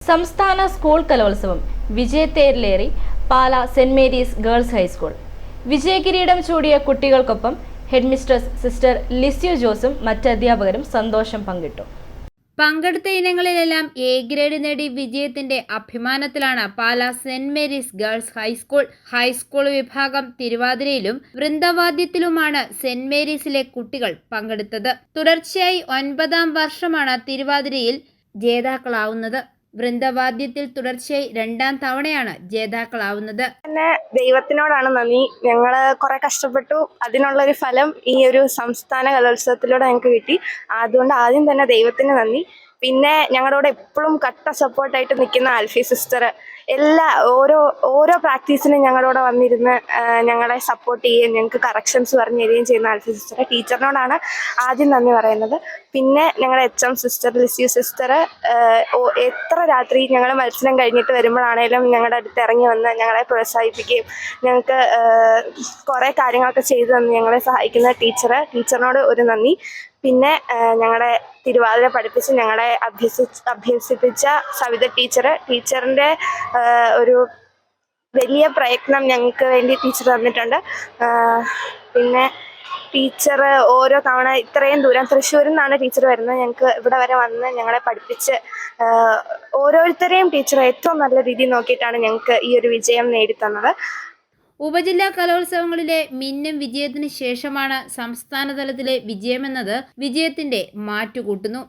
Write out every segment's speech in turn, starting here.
സംസ്ഥാന സ്കൂൾ കലോത്സവം വിജയത്തേരിലേറി Pala saint Mary's girls high school. വിജയകിരീടം ചൂടിയ കുട്ടികൾക്കൊപ്പം ഹെഡ്മിസ്ട്രസ് സിസ്റ്റർ ലിസ്യു ജോസും മറ്റ് അധ്യാപകരും സന്തോഷം പങ്കിട്ടു. പങ്കെടുത്ത ഇനങ്ങളിലെല്ലാം എ ഗ്രേഡ് നേടി വിജയത്തിന്റെ അഭിമാനത്തിലാണ് പാല സെന്റ് മേരീസ് ഗേൾസ് ഹൈസ്കൂൾ വിഭാഗം തിരുവാതിരയിലും വൃന്ദവാദ്യത്തിലുമാണ് സെന്റ് മേരീസിലെ കുട്ടികൾ പങ്കെടുത്തത്. തുടർച്ചയായി 9ാം വർഷമാണ് തിരുവാതിരയിൽ ജേതാക്കളാവുന്നത്. വൃന്ദവാദ്യത്തിൽ തുടർച്ചയായി 2ാം തവണയാണ് ജേതാക്കളാവുന്നത്. ദൈവത്തിനോടാണ് നന്ദി. ഞങ്ങള് കുറെ കഷ്ടപ്പെട്ടു, അതിനുള്ളൊരു ഫലം ഈ ഒരു സംസ്ഥാന കലോത്സവത്തിലൂടെ ഞങ്ങൾക്ക് കിട്ടി. അതുകൊണ്ട് ആദ്യം തന്നെ ദൈവത്തിന് നന്ദി. പിന്നെ ഞങ്ങളോട് എപ്പോഴും കട്ട സപ്പോർട്ടായിട്ട് നിൽക്കുന്ന ആൽഫി സിസ്റ്റർ, ഓരോ പ്രാക്ടീസിനും ഞങ്ങളോട് വന്നിരുന്ന് ഞങ്ങളെ സപ്പോർട്ട് ചെയ്യുകയും ഞങ്ങൾക്ക് കറക്ഷൻസ് പറഞ്ഞു തരികയും ചെയ്യുന്ന ആൽഫി സിസ്റ്റർ, ടീച്ചറിനോടാണ് ആദ്യം നന്ദി പറയുന്നത്. പിന്നെ ഞങ്ങളുടെ HM സിസ്റ്റർ ലിസ്യു സിസ്റ്റർ എത്ര രാത്രി ഞങ്ങൾ മത്സരം കഴിഞ്ഞിട്ട് വരുമ്പോഴാണേലും ഞങ്ങളുടെ അടുത്ത് ഇറങ്ങി വന്ന് ഞങ്ങളെ പ്രോത്സാഹിപ്പിക്കുകയും ഞങ്ങൾക്ക് കുറേ കാര്യങ്ങളൊക്കെ ചെയ്തു തന്ന് ഞങ്ങളെ സഹായിക്കുന്ന ടീച്ചറിനോട് ഒരു നന്ദി. പിന്നെ ഞങ്ങളെ തിരുവാതിര പഠിപ്പിച്ച് ഞങ്ങളെ അഭ്യസിപ്പിച്ച സവിത ടീച്ചറിൻ്റെ ഒരു വലിയ പ്രയത്നം ഞങ്ങൾക്ക് വേണ്ടി ടീച്ചർ തന്നിട്ടുണ്ട്. പിന്നെ ടീച്ചർ ഓരോ തവണ ഇത്രയും ദൂരം തൃശ്ശൂരിൽ നിന്നാണ് ടീച്ചർ വരുന്നത്. ഞങ്ങൾക്ക് ഇവിടെ വരെ വന്ന് ഞങ്ങളെ പഠിപ്പിച്ച് ഓരോരുത്തരെയും ടീച്ചർ ഏറ്റവും നല്ല രീതിയിൽ നോക്കിയിട്ടാണ് ഞങ്ങൾക്ക് ഈ ഒരു വിജയം നേടിത്തന്നത്. ഉപജില്ലാ കലോത്സവങ്ങളിലെ മിന്നും വിജയത്തിന് ശേഷമാണ് സംസ്ഥാന തലത്തിലെ വിജയമെന്നത് വിജയത്തിന്റെ മാറ്റുകൂട്ടുന്നു.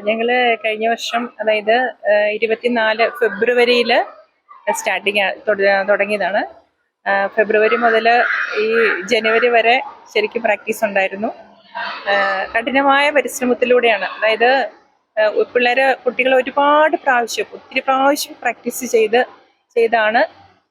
ഞങ്ങള് കഴിഞ്ഞ വർഷം, അതായത് 24 ഫെബ്രുവരിയിൽ സ്റ്റാർട്ടിങ് തുടങ്ങിയതാണ്. ഫെബ്രുവരി മുതൽ ഈ ജനുവരി വരെ ശരിക്കും പ്രാക്ടീസ് ഉണ്ടായിരുന്നു. കഠിനമായ പരിശ്രമത്തിലൂടെയാണ്, അതായത് കുട്ടികൾ ഒത്തിരി പ്രാവശ്യം പ്രാക്ടീസ് ചെയ്താണ്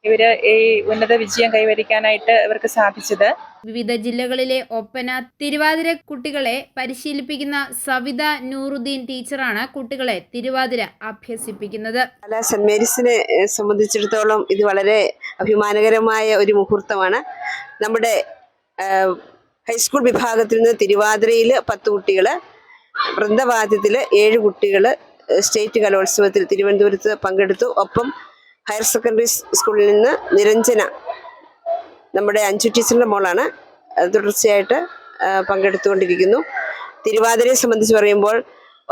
ഇവര് ഈ ഉന്നത വിജയം കൈവരിക്കാനായിട്ട് ഇവർക്ക് സാധിച്ചത്. വിവിധ ജില്ലകളിലെ ഒപ്പന, തിരുവാതിര കുട്ടികളെ പരിശീലിപ്പിക്കുന്ന സവിത നൂറുദ്ദീൻ ടീച്ചറാണ് കുട്ടികളെ തിരുവാതിര അഭ്യസിപ്പിക്കുന്നത്. സെന്റ് മേരീസിനെ സംബന്ധിച്ചിടത്തോളം ഇത് വളരെ അഭിമാനകരമായ ഒരു മുഹൂർത്തമാണ്. നമ്മുടെ ഹൈസ്കൂൾ വിഭാഗത്തിൽ നിന്ന് തിരുവാതിരയിൽ 10 കുട്ടികൾ, വൃന്ദവാദ്യത്തിൽ 7 കുട്ടികൾ സ്റ്റേറ്റ് കലോത്സവത്തിൽ തിരുവനന്തപുരത്ത് പങ്കെടുത്തു. ഒപ്പം ഹയർ സെക്കൻഡറി സ്കൂളിൽ നിന്ന് നിരഞ്ജന, നമ്മുടെ അഞ്ചു ടീച്ചറിൻ്റെ മോളാണ്, തുടർച്ചയായിട്ട് പങ്കെടുത്തുകൊണ്ടിരിക്കുന്നു. തിരുവാതിരയെ സംബന്ധിച്ച് പറയുമ്പോൾ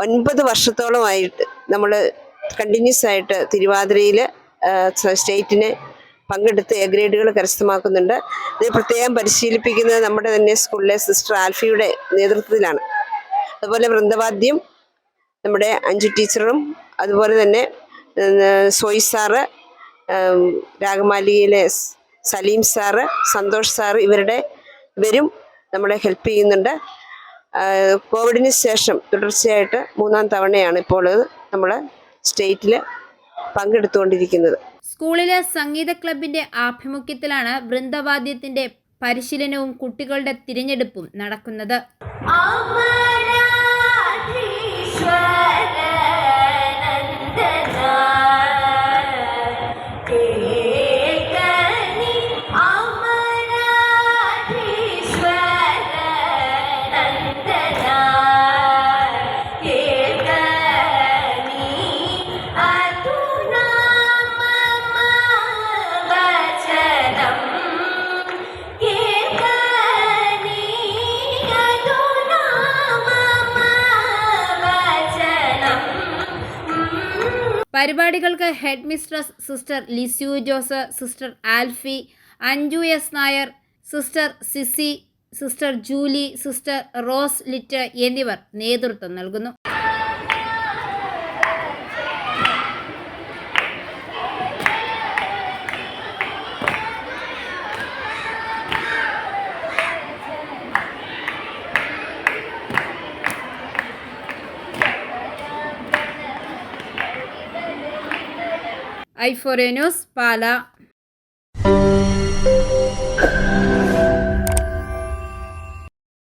9 വർഷത്തോളമായിട്ട് നമ്മൾ കണ്ടിന്യൂസ് ആയിട്ട് തിരുവാതിരയിൽ സ്റ്റേറ്റിന് പങ്കെടുത്ത് എ ഗ്രേഡുകൾ കരസ്ഥമാക്കുന്നുണ്ട്. ഇത് പ്രത്യേകം പരിശീലിപ്പിക്കുന്നത് നമ്മുടെ തന്നെ സ്കൂളിലെ സിസ്റ്റർ ആൽഫിയുടെ നേതൃത്വത്തിലാണ്. അതുപോലെ വൃന്ദവാദ്യം നമ്മുടെ അഞ്ചു ടീച്ചറും, അതുപോലെ തന്നെ സോയി സാറ്, രാഗമാലികയിലെ സലീം സാറ്, സന്തോഷ് സാറ്, ഇവരും നമ്മളെ ഹെൽപ്പ് ചെയ്യുന്നുണ്ട്. കോവിഡിന് ശേഷം തുടർച്ചയായിട്ട് 3ാം തവണയാണ് ഇപ്പോൾ നമ്മൾ സ്റ്റേറ്റിൽ പങ്കെടുത്തുകൊണ്ടിരിക്കുന്നത്. സ്കൂളിലെ സംഗീത ക്ലബിന്റെ ആഭിമുഖ്യത്തിലാണ് വൃന്ദവാദ്യത്തിന്റെ പരിശീലനവും കുട്ടികളുടെ തിരഞ്ഞെടുപ്പും നടക്കുന്നത്. പരിപാടികൾക്ക് headmistress sister Lisieux Jose, sister Alphy, Anju S Nair, sister Sisy, sister Julie, sister Rose Lit എന്നിവർ നേതൃത്വം നൽകുന്നു. i4A ന്യൂസ്, പാല.